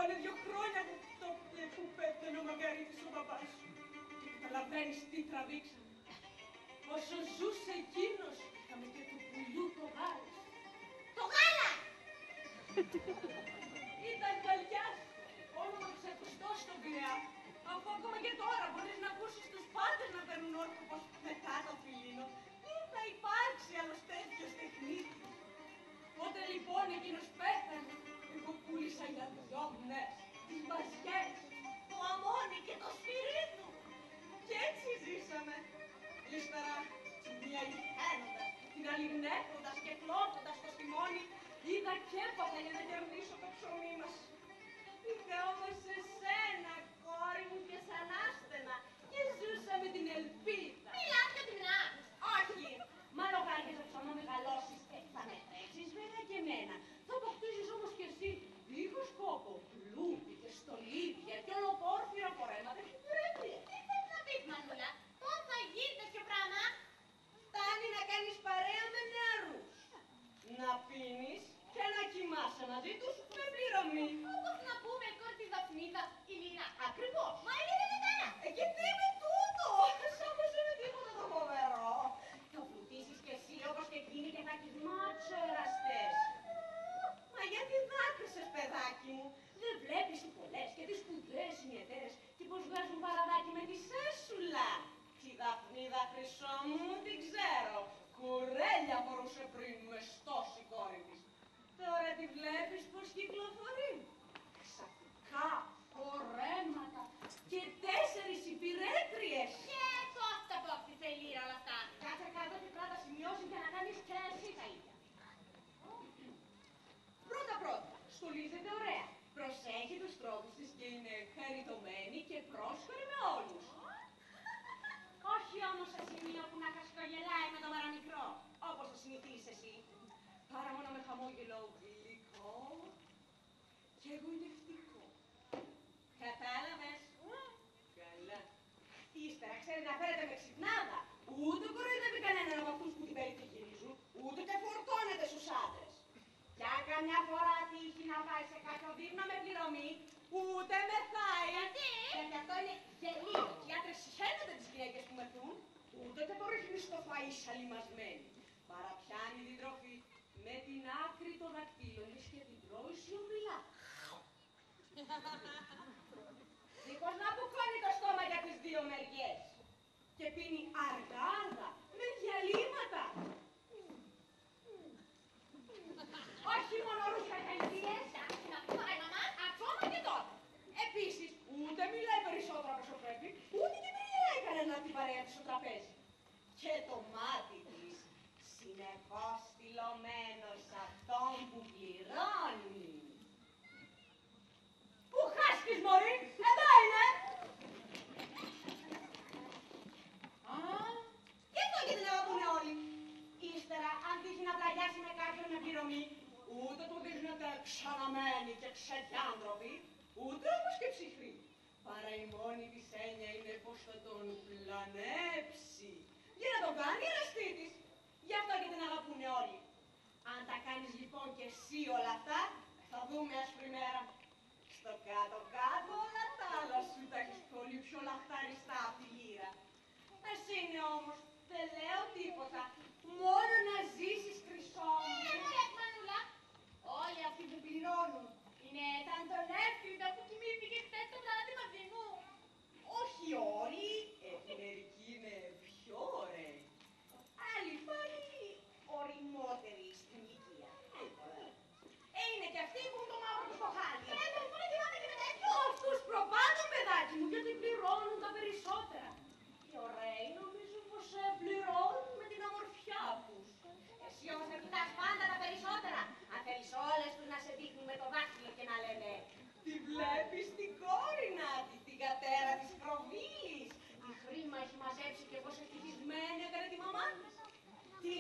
πάνε 2 χρόνια που πέθανε ο Μαργαρίτης ο μπαμπάς σου. Και καταλαβαίνεις τι τραβήξαμε. Όσο ζούσε εκείνος, είχαμε και του πουλιού το γάλα. Το γάλα! Ήταν παλιάς, όνομα ξακουστό στον Πειραιά. Αφού ακόμα και τώρα μπορείς να ακούσεις τους πάντες να παίρνουν όρκο μετά το φιλίνο. Δεν θα υπάρξει άλλος τέτοιος τεχνίτης. Πότε λοιπόν εκείνος πέθανε, εγώ πούλησα για 2 μνές τις μπαζιές, Το αμμόνι και το σπυρί του. κι έτσι ζήσαμε. Ύστερα, τη μία υφαίνοντας, την άλλη γνέφοντας και κλώθοντας το στιμόνι, είδα και έπαθα για να κερδίσω το ψωμί μας. Είχα όμως εσένα, κόρη μου, και σαν άστενα και ζούσα με την ελπίδα. Μιλάς για την άκρη. Όχι, μα λογάριαζα το ψωμί μεγαλώσεις, θα με τρέξεις βέβαια και εμένα. Θα αποκτήσεις όμως κι εσύ δίχως κόπο, πλούτη και στολίδια και ολοπόρφυρα φορέματα και πυρέτρια. Τι θες να πεις, Μανούλα, πώς θα γίνει τέτοιο πράγμα? Φτάνει να κάνεις παρέα με νεαρούς, να πίνεις και να κοιμάσαι μαζί τους με πληρωμή. Όπως να πούμε η κόρη τη Δαφνίδα, η Λίνα. Ακριβώς. Μα είναι δεν έκανα. Και τι είναι τούτο, σαν πως είναι τίποτα το φοβερό. Θα φρουτίσεις κι εσύ όπως και εκείνη και θα έχεις μάτσο εραστές. Μα γιατί δάκρυσες, παιδάκι μου? Δεν βλέπεις οι πολλές και τις σπουδαίες συνεταίρες τι πως βγάζουν παραδάκι με τη σέσουλα. Τη Δαφνίδα, χρυσό μου, την ξέρω. Κουρέλια φορούσε πριν με στόση κόρη της. Τώρα τη βλέπεις πως κυκλοφορεί. Ξαφνικά, φορέματα και 4 υπηρέτριες. Και πώς τα απόκτησε η Λύρα όλα αυτά? Κάτσε κάτω και πράτα σημειώσεις για να κάνεις και εσύ τα ίδια. Πρώτα, στολίζεται ωραία. Προσέχει τους τρόπους της και είναι χαριτωμένη και πρόσχωρη με όλους. Όχι όμως σε σημείο που να κασκογελάει με το παραμικρό. Όπως το συνηθίζεις εσύ. Παρά μόνο με χαμόγελο γλυκό και εγωιτευτικό. Κατάλαβες? Καλά. Ύστερα ξέρει να φέρεται με ξυπνάδα. Ούτε κοροϊδεύει κανέναν από αυτούς που την περιτριγυρίζουν, ούτε και φορτώνεται στους άντρες. Κι αν καμιά φορά τύχει να πάει σε κάποιο δείπνο με πληρωμή, ούτε μεθάει. Γιατί? Γιατί αυτό είναι γελίο. Οι άντρες συχαίνονται τις γυναίκες που μεθούν, ούτε και το ρίχνει στο φαΐ σαλιμασμένη. Παραπιάνει την τροφή με την άκρη των δακτύλων της και την τρώει σιωπηλά. Δίχως να μπουκώνει το στόμα για τις 2 μεριές. Και πίνει αργά, με διαλύματα. Όχι μόνο ρούχα χαϊδίες, Να πάει μαμά. ακόμα και τότε. Επίσης, ούτε μιλάει περισσότερο από όσο πρέπει, ούτε και μιλάει κανένα την παρέα της στο τραπέζι. Και το μάτι της, συνεχώς στυλωμένο σε αυτόν που πληρώνει. Πού χάσκεις, μωρή, εδώ είναι. Α, και αυτό γιατί να ακούνε όλοι. Ύστερα, αν τύχει να πλαγιάσει με κάποιον με πληρωμή, ούτε του δείχνεται ξαναμένη και ξεδιάντροπη, ούτε όμως και ψυχρή. Παρά η μόνη της έννοια είναι πως θα τον πλανέψει. Για να τον κάνει εραστή της. Γι' αυτό και την αγαπούνε όλοι. Αν τα κάνεις λοιπόν και εσύ όλα αυτά, θα δούμε άσπρη μέρα. Στο κάτω-κάτω όλα τα άλλα σου τα έχεις πολύ πιο λαχταριστά από τη Λύρα. Εσύ είναι όμως, δεν λέω τίποτα, μόνο να ζήσεις, χρυσό μου. Βλέπεις, Μανούλα, όλοι αυτοί που πληρώνουν είναι σαν τον εύκριτο που κοιμήθηκε χθες το βράδυ μαζί μου. Όχι όλοι, μερικοί είναι πιο ωραίοι. Άλλοι πάλι οριμότεροι στην ηλικία. Είναι και αυτοί που έχουν το μαύρο του στο χάλι. Πού να κοιμάμαι και με τέτοιο. Αυτούς προβάλλουν, παιδάκι μου, γιατί πληρώνουν τα περισσότερα. Οι ωραίοι νομίζω πως πληρώνουν με την ομορφιά τους. Εσύ όμως με κοιτάς πάντα τα περισσότερα. Αν θέλεις όλες τους να σε δείχνουν με το δάχτυλο και να λένε Τη βλέπεις την κόρη Νάτη, την κατέρα της προβίλης. Τι χρήμα έχει μαζέψει και πόσο ευτυχισμένη έκανε τη μαμά της. Τι